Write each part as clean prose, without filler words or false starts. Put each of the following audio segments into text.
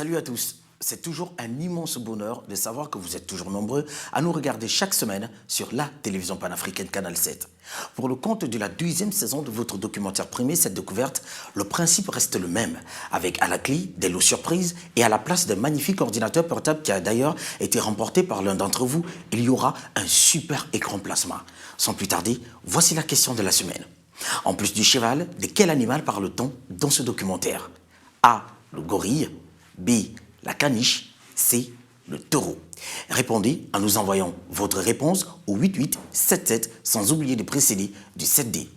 Salut à tous. C'est toujours un immense bonheur de savoir que vous êtes toujours nombreux à nous regarder chaque semaine sur la télévision panafricaine Canal 7. Pour le compte de la 12e saison de votre documentaire primé, cette découverte, le principe reste le même, avec à la clé des lots surprises et à la place d'un magnifique ordinateur portable qui a d'ailleurs été remporté par l'un d'entre vous, il y aura un super écran plasma. Sans plus tarder, voici la question de la semaine. En plus du cheval, de quel animal parle-t-on dans ce documentaire? A. Le gorille. B. La caniche. C. Le taureau. Répondez en nous envoyant votre réponse au 8877 sans oublier de précéder du 7D.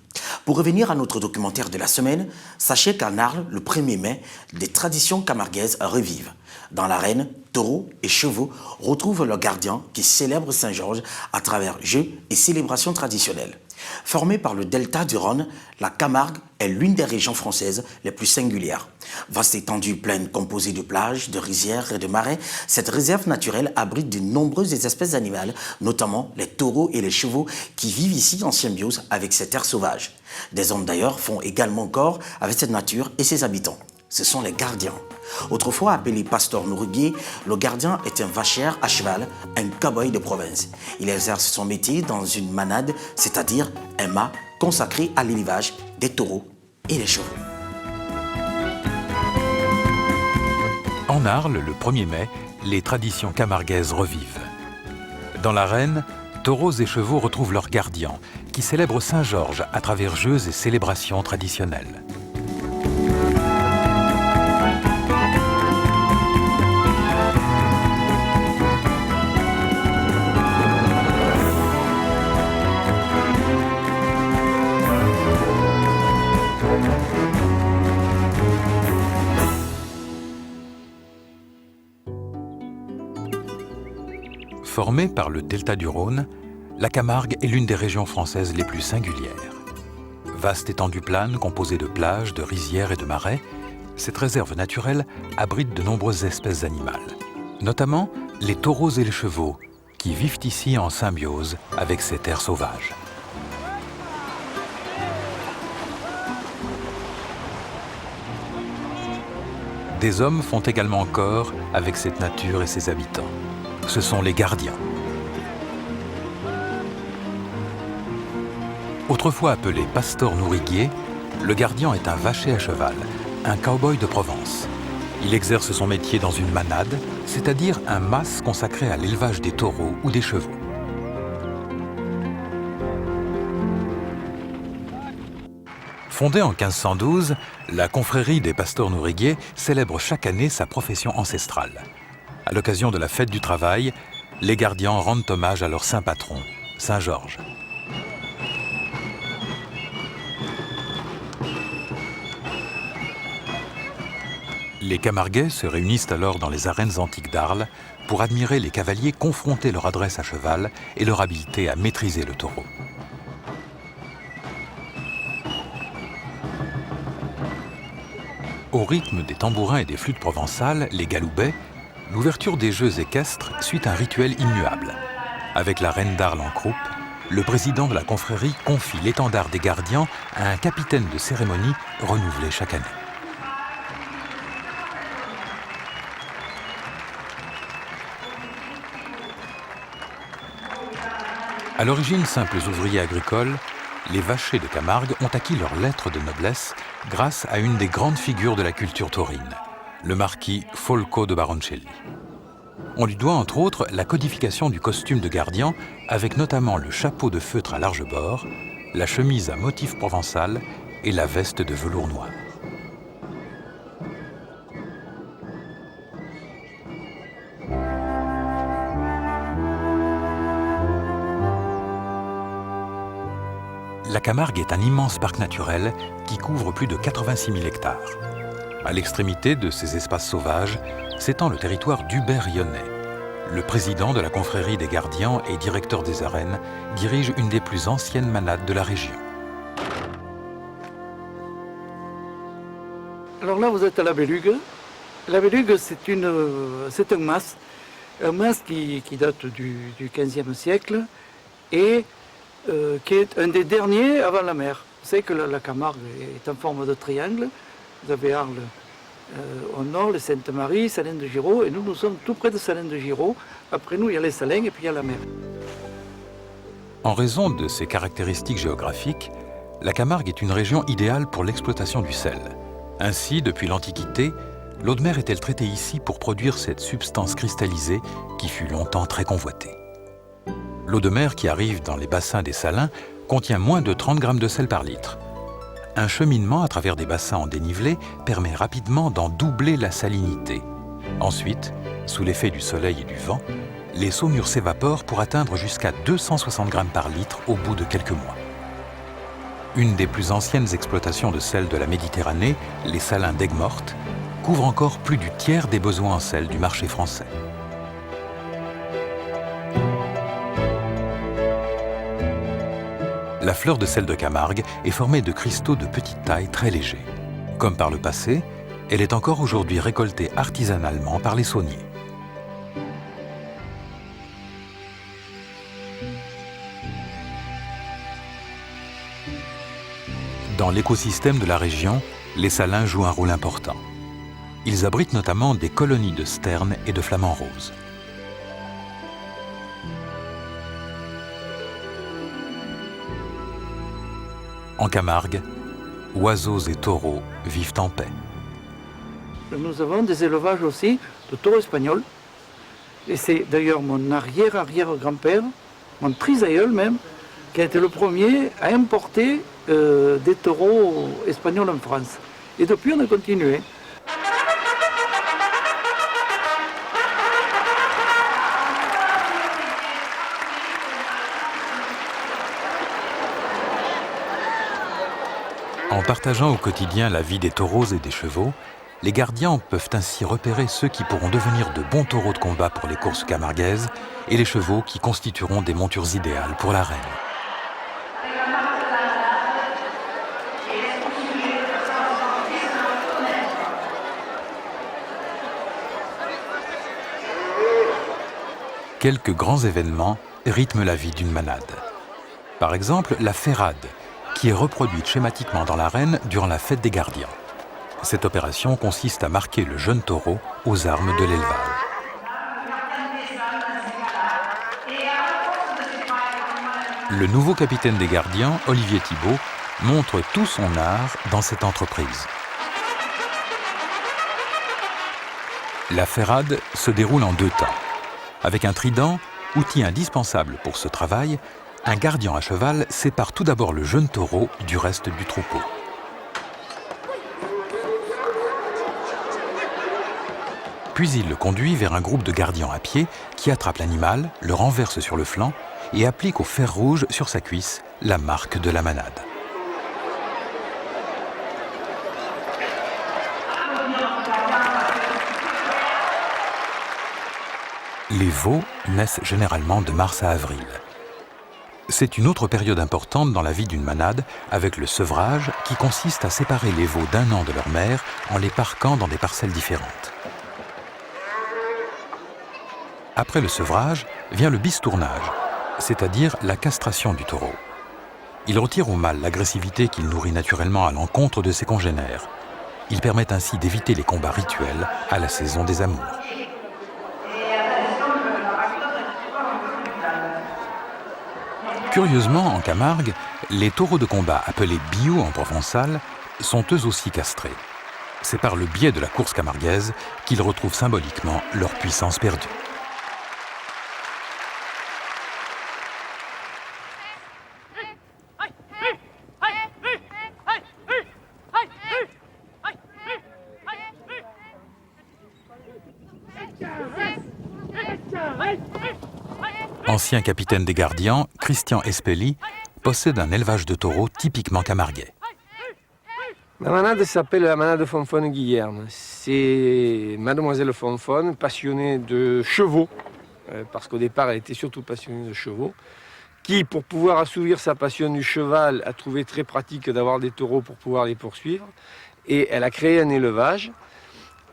Pour revenir à notre documentaire de la semaine, sachez qu'à Arles, le 1er mai, des traditions camarguaises revivent. Dans l'arène, taureaux et chevaux retrouvent leur gardien qui célèbre Saint-Georges à travers jeux et célébrations traditionnelles. Formée par le delta du Rhône, la Camargue est l'une des régions françaises les plus singulières. Vaste étendue pleine composée de plages, de rizières et de marais, cette réserve naturelle abrite de nombreuses espèces animales, notamment les taureaux et les chevaux qui vivent ici en symbiose avec ces terres sauvages. Des hommes d'ailleurs font également corps avec cette nature et ses habitants. Ce sont les gardiens. Autrefois appelé pasteur nourriguier, le gardien est un vachère à cheval, un cow-boy de province. Il exerce son métier dans une manade, c'est-à-dire un mât consacré à l'élevage des taureaux et des chevaux. En Arles, le 1er mai, les traditions camarguaises revivent. Dans l'arène, taureaux et chevaux retrouvent leurs gardiens, qui célèbrent Saint-Georges à travers jeux et célébrations traditionnelles. Formée par le delta du Rhône, la Camargue est l'une des régions françaises les plus singulières. Vaste étendue plane composée de plages, de rizières et de marais, cette réserve naturelle abrite de nombreuses espèces animales, notamment les taureaux et les chevaux, qui vivent ici en symbiose avec ces terres sauvages. Des hommes font également corps avec cette nature et ses habitants. Ce sont les gardiens. Autrefois appelé pasteur nourriguier, le gardien est un vacher à cheval, un cow-boy de Provence. Il exerce son métier dans une manade, c'est-à-dire un mas consacré à l'élevage des taureaux ou des chevaux. Fondée en 1512, la confrérie des pasteurs nourriguiers célèbre chaque année sa profession ancestrale. À l'occasion de la fête du travail, les gardiens rendent hommage à leur saint patron, Saint-Georges. Les Camarguais se réunissent alors dans les arènes antiques d'Arles pour admirer les cavaliers confronter leur adresse à cheval et leur habileté à maîtriser le taureau. Au rythme des tambourins et des flûtes provençales, les galoubets, l'ouverture des jeux équestres suit un rituel immuable. Avec la reine d'Arles en croupe, le président de la confrérie confie l'étendard des gardiens à un capitaine de cérémonie renouvelé chaque année. À l'origine simples ouvriers agricoles, les vachers de Camargue ont acquis leur lettre de noblesse grâce à une des grandes figures de la culture taurine, le marquis Folco de Baroncelli. On lui doit entre autres la codification du costume de gardien avec notamment le chapeau de feutre à large bord, la chemise à motif provençal et la veste de velours noir. La Camargue est un immense parc naturel qui couvre plus de 86 000 hectares. À l'extrémité de ces espaces sauvages s'étend le territoire d'Hubert-Yonnet. Le président de la confrérie des gardiens et directeur des arènes dirige une des plus anciennes manades de la région. Alors là, vous êtes à la Belugue. La Belugue, c'est un mas qui date du XVe siècle et qui est un des derniers avant la mer. Vous savez que la Camargue est en forme de triangle. Vous avez Arles Au nord, les Sainte-Marie, Salins de Giraud, et nous sommes tout près de Salins de Giraud. Après nous, il y a les Salins et puis il y a la mer. En raison de ses caractéristiques géographiques, la Camargue est une région idéale pour l'exploitation du sel. Ainsi, depuis l'Antiquité, l'eau de mer est-elle traitée ici pour produire cette substance cristallisée qui fut longtemps très convoitée. L'eau de mer qui arrive dans les bassins des Salins contient moins de 30 grammes de sel par litre. Un cheminement à travers des bassins en dénivelé permet rapidement d'en doubler la salinité. Ensuite, sous l'effet du soleil et du vent, les saumures s'évaporent pour atteindre jusqu'à 260 grammes par litre au bout de quelques mois. Une des plus anciennes exploitations de sel de la Méditerranée, les Salins d'Aigues-Mortes, couvre encore plus du tiers des besoins en sel du marché français. La fleur de sel de Camargue est formée de cristaux de petite taille très légers. Comme par le passé, elle est encore aujourd'hui récoltée artisanalement par les sauniers. Dans l'écosystème de la région, les Salins jouent un rôle important. Ils abritent notamment des colonies de sternes et de flamants roses. En Camargue, oiseaux et taureaux vivent en paix. Nous avons des élevages aussi de taureaux espagnols. Et c'est d'ailleurs mon arrière-arrière-grand-père, mon trisaïeul même, qui a été le premier à importer des taureaux espagnols en France. Et depuis, on a continué. En partageant au quotidien la vie des taureaux et des chevaux, les gardiens peuvent ainsi repérer ceux qui pourront devenir de bons taureaux de combat pour les courses camarguaises et les chevaux qui constitueront des montures idéales pour la reine. Quelques grands événements rythment la vie d'une manade. Par exemple, la ferrade, qui est reproduite schématiquement dans l'arène durant la fête des gardiens. Cette opération consiste à marquer le jeune taureau aux armes de l'élevage. Le nouveau capitaine des gardiens, Olivier Thibault, montre tout son art dans cette entreprise. La ferrade se déroule en 2 temps. Avec un trident, outil indispensable pour ce travail, un gardien à cheval sépare tout d'abord le jeune taureau du reste du troupeau. Puis il le conduit vers un groupe de gardiens à pied qui attrape l'animal, le renverse sur le flanc et applique au fer rouge sur sa cuisse la marque de la manade. Les veaux naissent généralement de mars à avril. C'est une autre période importante dans la vie d'une manade avec le sevrage qui consiste à séparer les veaux d'un an de leur mère en les parquant dans des parcelles différentes. Après le sevrage vient le bistournage, c'est-à-dire la castration du taureau. Il retire au mâle l'agressivité qu'il nourrit naturellement à l'encontre de ses congénères. Il permet ainsi d'éviter les combats rituels à la saison des amours. Curieusement, en Camargue, les taureaux de combat appelés bious en provençal sont eux aussi castrés. C'est par le biais de la course camarguaise qu'ils retrouvent symboliquement leur puissance perdue. Ancien capitaine des gardiens, Christian Espelli possède un élevage de taureaux typiquement camarguais. Ma manade s'appelle la manade Fonfon-Guillerme. C'est mademoiselle Fonfon, passionnée de chevaux, parce qu'au départ elle était surtout passionnée de chevaux, qui, pour pouvoir assouvir sa passion du cheval, a trouvé très pratique d'avoir des taureaux pour pouvoir les poursuivre. Et elle a créé un élevage.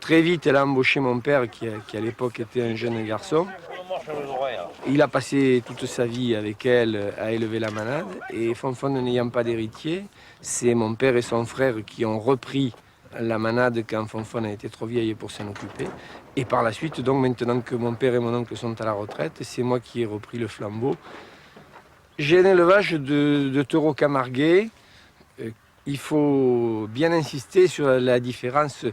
Très vite, elle a embauché mon père, qui à l'époque était un jeune garçon. Il a passé toute sa vie avec elle à élever la manade. Et Fonfon n'ayant pas d'héritier, c'est mon père et son frère qui ont repris la manade quand Fonfon a été trop vieille pour s'en occuper. Et par la suite, donc maintenant que mon père et mon oncle sont à la retraite, c'est moi qui ai repris le flambeau. J'ai un élevage de taureaux camarguais. Il faut bien insister sur la différence.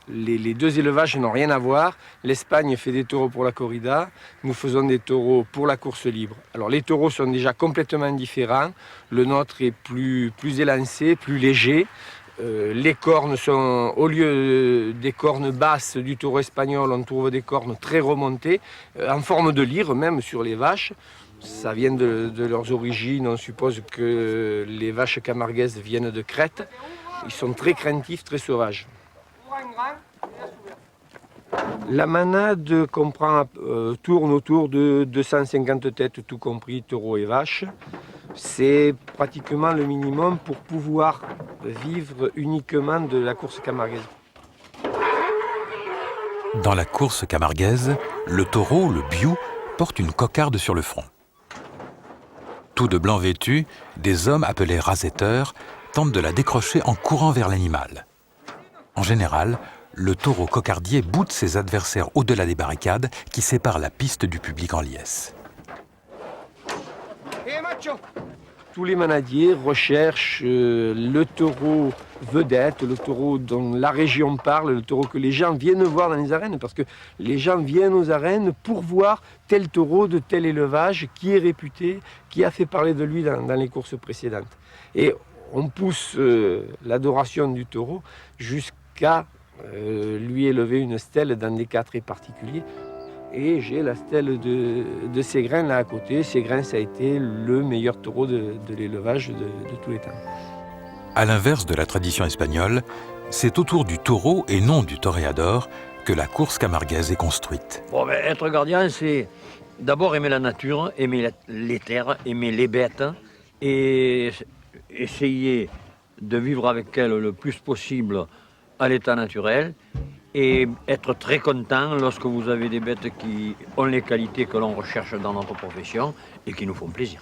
Les deux élevages n'ont rien à voir. L'Espagne fait des taureaux pour la corrida. Nous faisons des taureaux pour la course libre. Alors les taureaux sont déjà complètement différents. Le nôtre est plus élancé, plus léger. Les cornes sont, au lieu des cornes basses du taureau espagnol, on trouve des cornes très remontées, en forme de lyre même sur les vaches. Ça vient de leurs origines, on suppose que les vaches camarguaises viennent de Crète. Ils sont très craintifs, très sauvages. La manade tourne autour de 250 têtes, tout compris taureaux et vaches. C'est pratiquement le minimum pour pouvoir vivre uniquement de la course camarguaise. Dans la course camarguaise, le taureau, le biou, porte une cocarde sur le front. Tout de blanc vêtus, des hommes appelés rasetteurs tentent de la décrocher en courant vers l'animal. En général, le taureau cocardier boude ses adversaires au-delà des barricades qui séparent la piste du public en liesse. Tous les manadiers recherchent le taureau vedette, le taureau dont la région parle, le taureau que les gens viennent voir dans les arènes, parce que les gens viennent aux arènes pour voir tel taureau de tel élevage qui est réputé, qui a fait parler de lui dans les courses précédentes. Et on pousse l'adoration du taureau jusqu'à lui élever une stèle dans des cas très particuliers. Et j'ai la stèle de Ségrin là à côté. Ségrin, ça a été le meilleur taureau de l'élevage de tous les temps. À l'inverse de la tradition espagnole, c'est autour du taureau et non du toréador que la course camarguaise est construite. Bon, être gardien, c'est d'abord aimer la nature, aimer les terres, aimer les bêtes et essayer de vivre avec elles le plus possible à l'état naturel. Et être très content lorsque vous avez des bêtes qui ont les qualités que l'on recherche dans notre profession et qui nous font plaisir.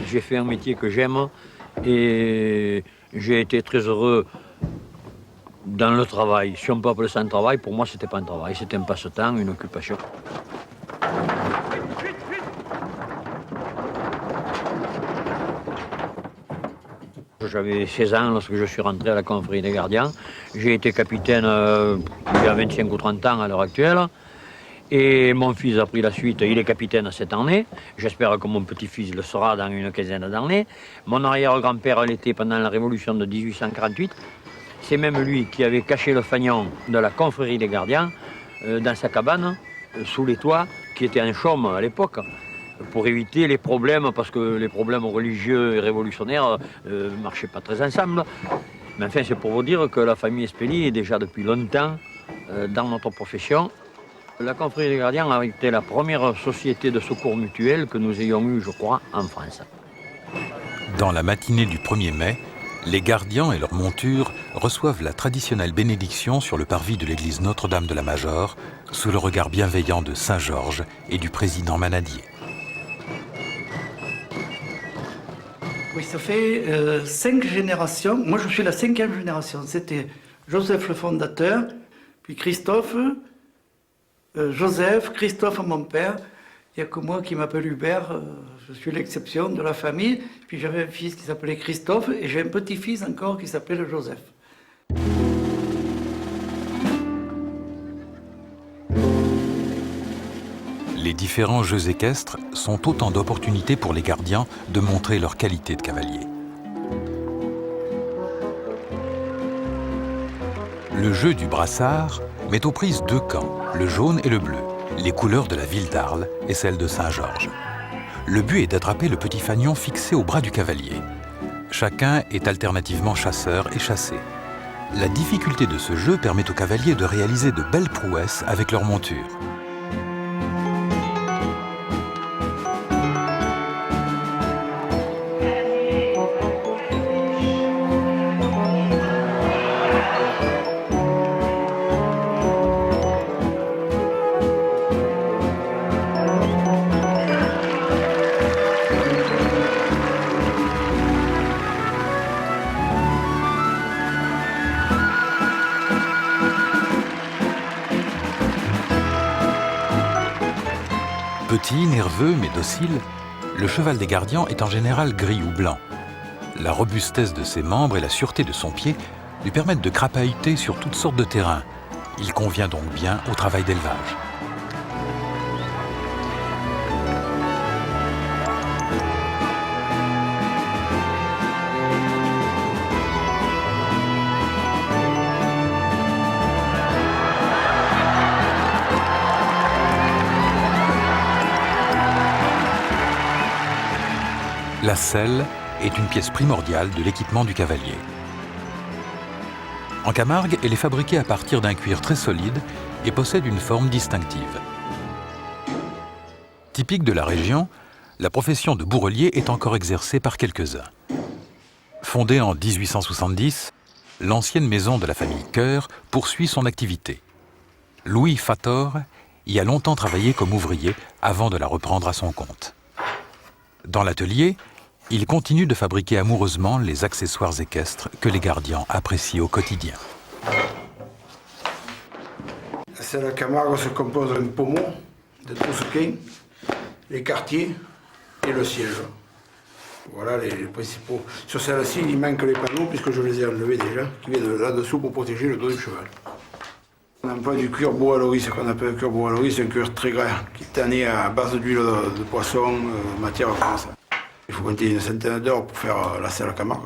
J'ai fait un métier que j'aime et j'ai été très heureux dans le travail. Si on peut appeler ça un travail, pour moi, c'était pas un travail, c'était un passe-temps, une occupation. J'avais 16 ans lorsque je suis rentré à la confrérie des gardiens. J'ai été capitaine il y a 25 ou 30 ans à l'heure actuelle. Et mon fils a pris la suite, il est capitaine cette année. J'espère que mon petit-fils le sera dans une quinzaine d'années. Mon arrière-grand-père l'était pendant la Révolution de 1848. C'est même lui qui avait caché le fanion de la confrérie des gardiens dans sa cabane, sous les toits, qui était un chaume à l'époque, pour éviter les problèmes, parce que les problèmes religieux et révolutionnaires ne marchaient pas très ensemble. Mais enfin, c'est pour vous dire que la famille Espelli est déjà depuis longtemps dans notre profession. La confrérie des gardiens a été la première société de secours mutuel que nous ayons eue, je crois, en France. Dans la matinée du 1er mai, les gardiens et leurs montures reçoivent la traditionnelle bénédiction sur le parvis de l'église Notre-Dame de la Major, sous le regard bienveillant de Saint-Georges et du président Manadier. Oui, ça fait 5 générations. Moi, je suis la 5e génération. C'était Joseph le fondateur, puis Christophe, Joseph, Christophe mon père. Il n'y a que moi qui m'appelle Hubert. Je suis l'exception de la famille. Puis j'avais un fils qui s'appelait Christophe et j'ai un petit-fils encore qui s'appelle Joseph. Les différents jeux équestres sont autant d'opportunités pour les gardiens de montrer leur qualité de cavalier. Le jeu du brassard met aux prises 2 camps, le jaune et le bleu, les couleurs de la ville d'Arles et celles de Saint-Georges. Le but est d'attraper le petit fanion fixé au bras du cavalier. Chacun est alternativement chasseur et chassé. La difficulté de ce jeu permet aux cavaliers de réaliser de belles prouesses avec leur monture. Petit, nerveux mais docile, le cheval des Gardians est en général gris ou blanc. La robustesse de ses membres et la sûreté de son pied lui permettent de crapahuter sur toutes sortes de terrains. Il convient donc bien au travail d'élevage. La selle est une pièce primordiale de l'équipement du cavalier. En Camargue, elle est fabriquée à partir d'un cuir très solide et possède une forme distinctive. Typique de la région, la profession de bourrelier est encore exercée par quelques-uns. Fondée en 1870, l'ancienne maison de la famille Coeur poursuit son activité. Louis Fator y a longtemps travaillé comme ouvrier avant de la reprendre à son compte. Dans l'atelier, il continue de fabriquer amoureusement les accessoires équestres que les Gardians apprécient au quotidien. La selle à Camargue se compose d'un pommeau, de troussequins, les quartiers et le siège. Voilà les principaux. Sur celle-ci, il manque les panneaux puisque je les ai enlevés déjà, qui viennent là-dessous pour protéger le dos du cheval. On emploie du cuir bois à loris, ce qu'on appelle le cuir bois à loris, c'est un cuir très gras qui est tanné à base d'huile de poisson, matière comme ça. Il faut compter une centaine d'heures pour faire la selle à Camargue.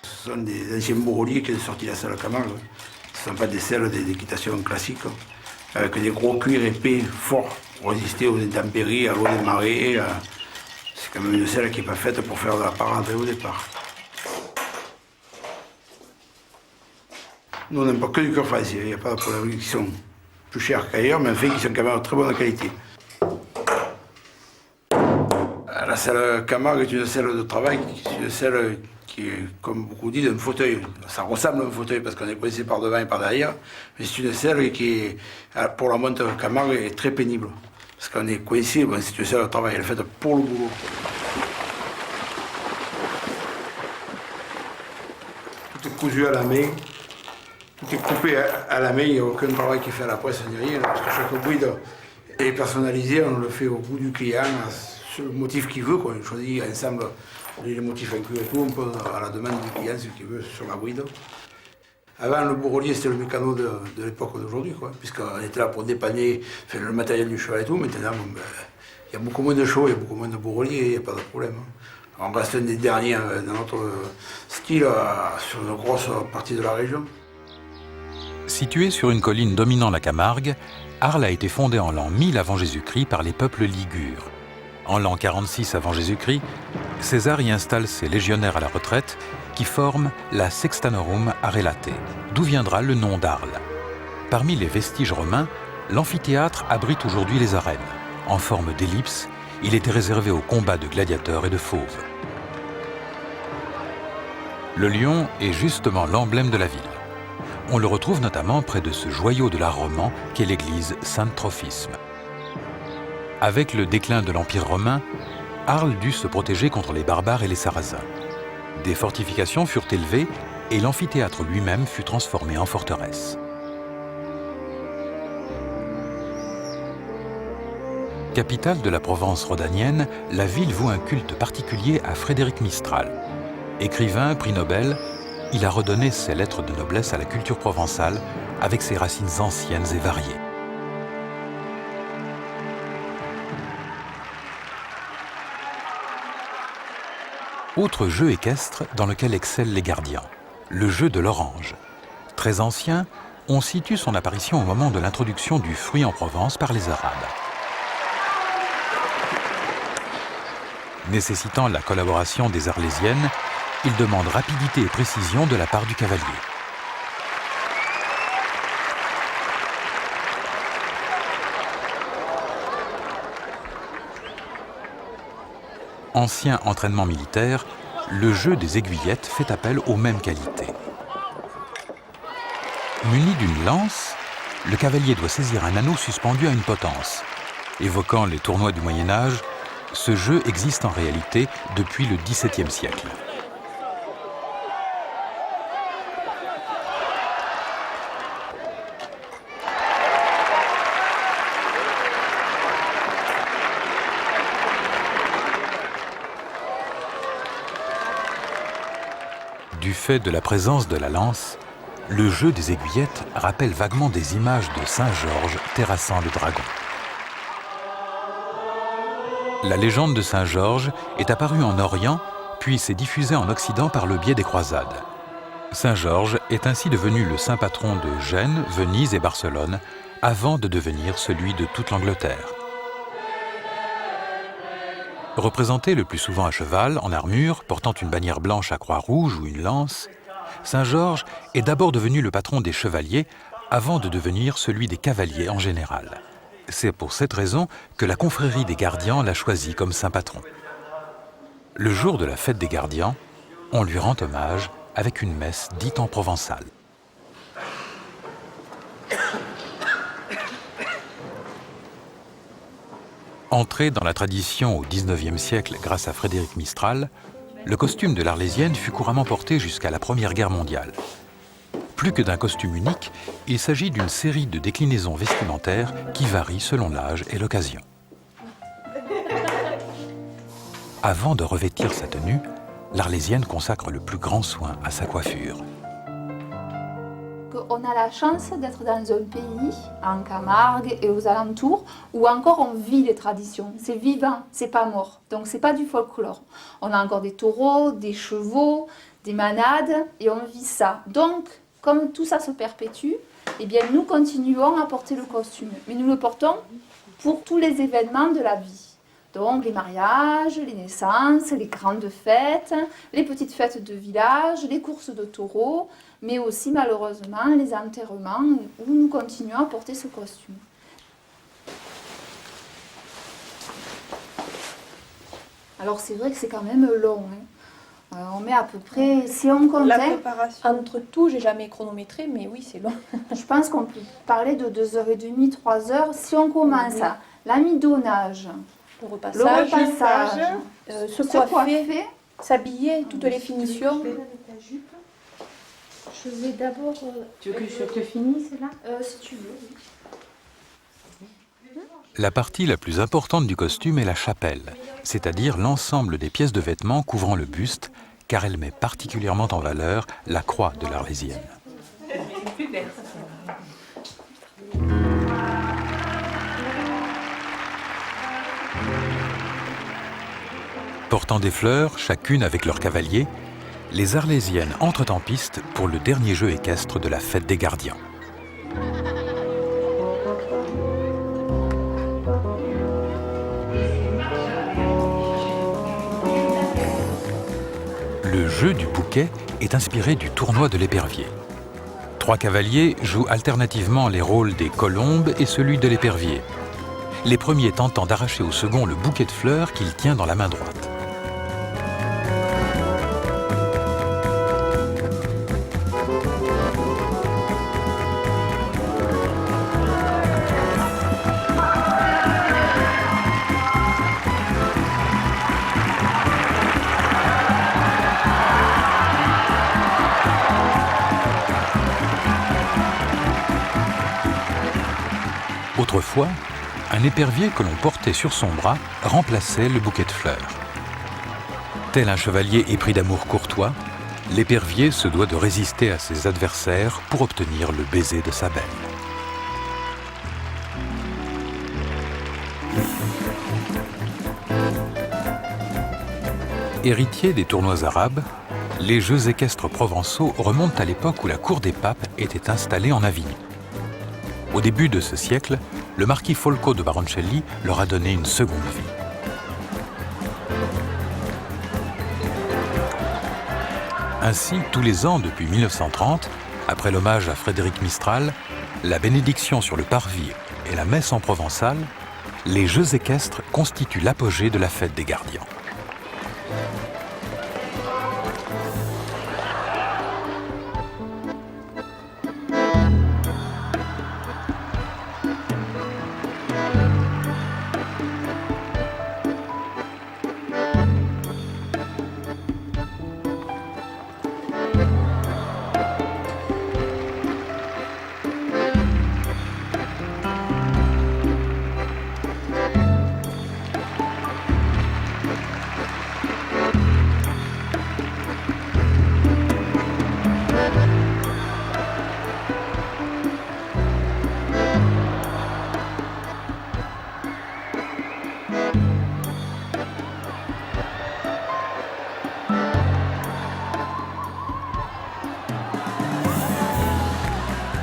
Ce sont des anciens bourreliers qui ont sorti la selle à Camargue. Ce ne sont pas des selles d'équitation classiques, avec des gros cuirs épais, forts, pour résister aux intempéries, à l'eau des marées. C'est quand même une selle qui n'est pas faite pour faire de la parenté au départ. Nous, on n'aime pas que du cuir français, il n'y a pas de problème, qui sont plus chers qu'ailleurs, mais en fait, qui sont quand même de très bonne qualité. La selle Camargue est une selle de travail, c'est une selle qui est, comme beaucoup disent, un fauteuil. Ça ressemble à un fauteuil parce qu'on est coincé par devant et par derrière, mais c'est une selle qui, est, pour la montre Camargue, est très pénible. Parce qu'on est coincé, bon, c'est une selle de travail, elle est faite pour le boulot. Tout est cousu à la main, tout est coupé à la main, il n'y a aucun travail qui est fait à la presse ni rien, parce que chaque bride est personnalisé, on le fait au goût du client, sur le motif qu'il veut, quoi. On choisit ensemble les motifs inclus et tout, on pose à la demande du client ce qu'il veut sur la bride. Avant, le bourrelier, c'était le mécano de l'époque d'aujourd'hui, puisqu'on était là pour dépanner le matériel du cheval et tout. Maintenant, bon, il y a beaucoup moins de chevaux, il y a beaucoup moins de bourreliers, il n'y a pas de problème. On reste un des derniers dans notre style sur une grosse partie de la région. Située sur une colline dominant la Camargue, Arles a été fondée en l'an 1000 avant Jésus-Christ par les peuples ligures. En l'an 46 avant Jésus-Christ, César y installe ses légionnaires à la retraite qui forment la Sextanorum Arelate, d'où viendra le nom d'Arles. Parmi les vestiges romains, l'amphithéâtre abrite aujourd'hui les arènes. En forme d'ellipse, il était réservé aux combats de gladiateurs et de fauves. Le lion est justement l'emblème de la ville. On le retrouve notamment près de ce joyau de l'art roman qu'est l'église Saint-Trophisme. Avec le déclin de l'Empire romain, Arles dut se protéger contre les barbares et les sarrasins. Des fortifications furent élevées et l'amphithéâtre lui-même fut transformé en forteresse. Capitale de la Provence rhodanienne, la ville voue un culte particulier à Frédéric Mistral. Écrivain, prix Nobel, il a redonné ses lettres de noblesse à la culture provençale avec ses racines anciennes et variées. Autre jeu équestre dans lequel excellent les Gardians, le jeu de l'orange. Très ancien, on situe son apparition au moment de l'introduction du fruit en Provence par les Arabes. Nécessitant la collaboration des Arlésiennes, il demande rapidité et précision de la part du cavalier. Ancien entraînement militaire, le jeu des aiguillettes fait appel aux mêmes qualités. Muni d'une lance, le cavalier doit saisir un anneau suspendu à une potence. Évoquant les tournois du Moyen-Âge, ce jeu existe en réalité depuis le XVIIe siècle. Du fait de la présence de la lance, le jeu des aiguillettes rappelle vaguement des images de Saint Georges terrassant le dragon. La légende de Saint Georges est apparue en Orient, puis s'est diffusée en Occident par le biais des croisades. Saint Georges est ainsi devenu le saint patron de Gênes, Venise et Barcelone, avant de devenir celui de toute l'Angleterre. Représenté le plus souvent à cheval, en armure, portant une bannière blanche à croix rouge ou une lance, Saint Georges est d'abord devenu le patron des chevaliers avant de devenir celui des cavaliers en général. C'est pour cette raison que la confrérie des gardians l'a choisi comme saint patron. Le jour de la fête des gardians, on lui rend hommage avec une messe dite en provençal. Entré dans la tradition au XIXe siècle grâce à Frédéric Mistral, le costume de l'Arlésienne fut couramment porté jusqu'à la Première Guerre mondiale. Plus que d'un costume unique, il s'agit d'une série de déclinaisons vestimentaires qui varient selon l'âge et l'occasion. Avant de revêtir sa tenue, l'Arlésienne consacre le plus grand soin à sa coiffure. On a la chance d'être dans un pays, en Camargue et aux alentours, où encore on vit les traditions. C'est vivant, c'est pas mort. Donc c'est pas du folklore. On a encore des taureaux, des chevaux, des manades, et on vit ça. Donc, comme tout ça se perpétue, eh bien nous continuons à porter le costume. Mais nous le portons pour tous les événements de la vie. Donc les mariages, les naissances, les grandes fêtes, les petites fêtes de village, les courses de taureaux, mais aussi malheureusement les enterrements où nous continuons à porter ce costume. Alors c'est vrai que c'est quand même long. On met à peu près, si on compte... La préparation. Entre tout, j'ai jamais chronométré, mais oui, c'est long. Je pense qu'on peut parler de 2h30, 3h. Si on commence à l'amidonnage, le repassage, se coiffer, s'habiller, toutes les finitions. Je vais d'abord... Tu veux que je te finisse là Si tu veux, oui. La partie la plus importante du costume est la chapelle, c'est-à-dire l'ensemble des pièces de vêtements couvrant le buste, car elle met particulièrement en valeur la croix de l'Arlésienne. Portant des fleurs, chacune avec leur cavalier, les Arlésiennes entrent en piste pour le dernier jeu équestre de la fête des gardiens. Le jeu du bouquet est inspiré du tournoi de l'épervier. 3 cavaliers jouent alternativement les rôles des colombes et celui de l'épervier, les premiers tentant d'arracher au second le bouquet de fleurs qu'il tient dans la main droite. Autrefois, un épervier que l'on portait sur son bras remplaçait le bouquet de fleurs. Tel un chevalier épris d'amour courtois, l'épervier se doit de résister à ses adversaires pour obtenir le baiser de sa belle. Héritiers des tournois arabes, les jeux équestres provençaux remontent à l'époque où la cour des papes était installée en Avignon. Au début de ce siècle, le marquis Folco de Baroncelli leur a donné une seconde vie. Ainsi, tous les ans depuis 1930, après l'hommage à Frédéric Mistral, la bénédiction sur le parvis et la messe en provençal, les jeux équestres constituent l'apogée de la fête des gardiens.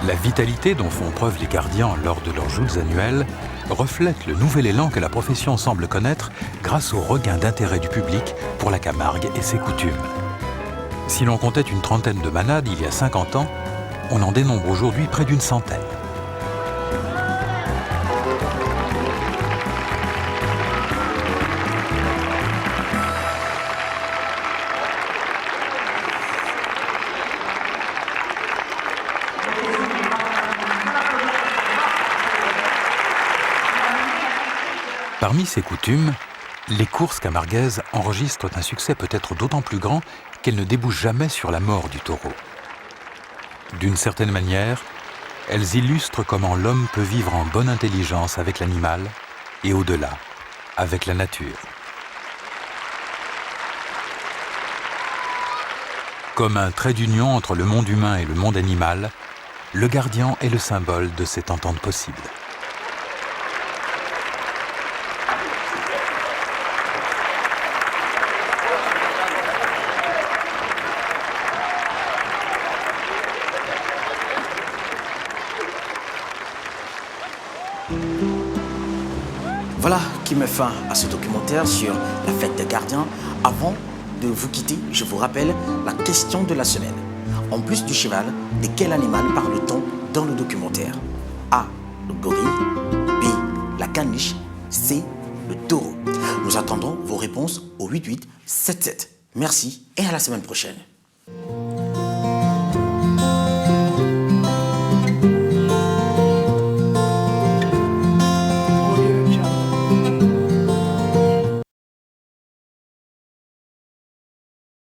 La vitalité dont font preuve les gardiens lors de leurs joutes annuelles reflète le nouvel élan que la profession semble connaître grâce au regain d'intérêt du public pour la Camargue et ses coutumes. Si l'on comptait une trentaine de manades il y a 50 ans, on en dénombre aujourd'hui près d'une centaine. Parmi ces coutumes, les courses camarguaises enregistrent un succès peut-être d'autant plus grand qu'elles ne débouchent jamais sur la mort du taureau. D'une certaine manière, elles illustrent comment l'homme peut vivre en bonne intelligence avec l'animal et au-delà, avec la nature. Comme un trait d'union entre le monde humain et le monde animal, le gardien est le symbole de cette entente possible. Voilà qui met fin à ce documentaire sur la fête des gardiens. Avant de vous quitter, je vous rappelle la question de la semaine. En plus du cheval, de quel animal parle-t-on dans le documentaire? A. Le gorille. B. La caniche. C. Le taureau. Nous attendons vos réponses au 8877. Merci et à la semaine prochaine.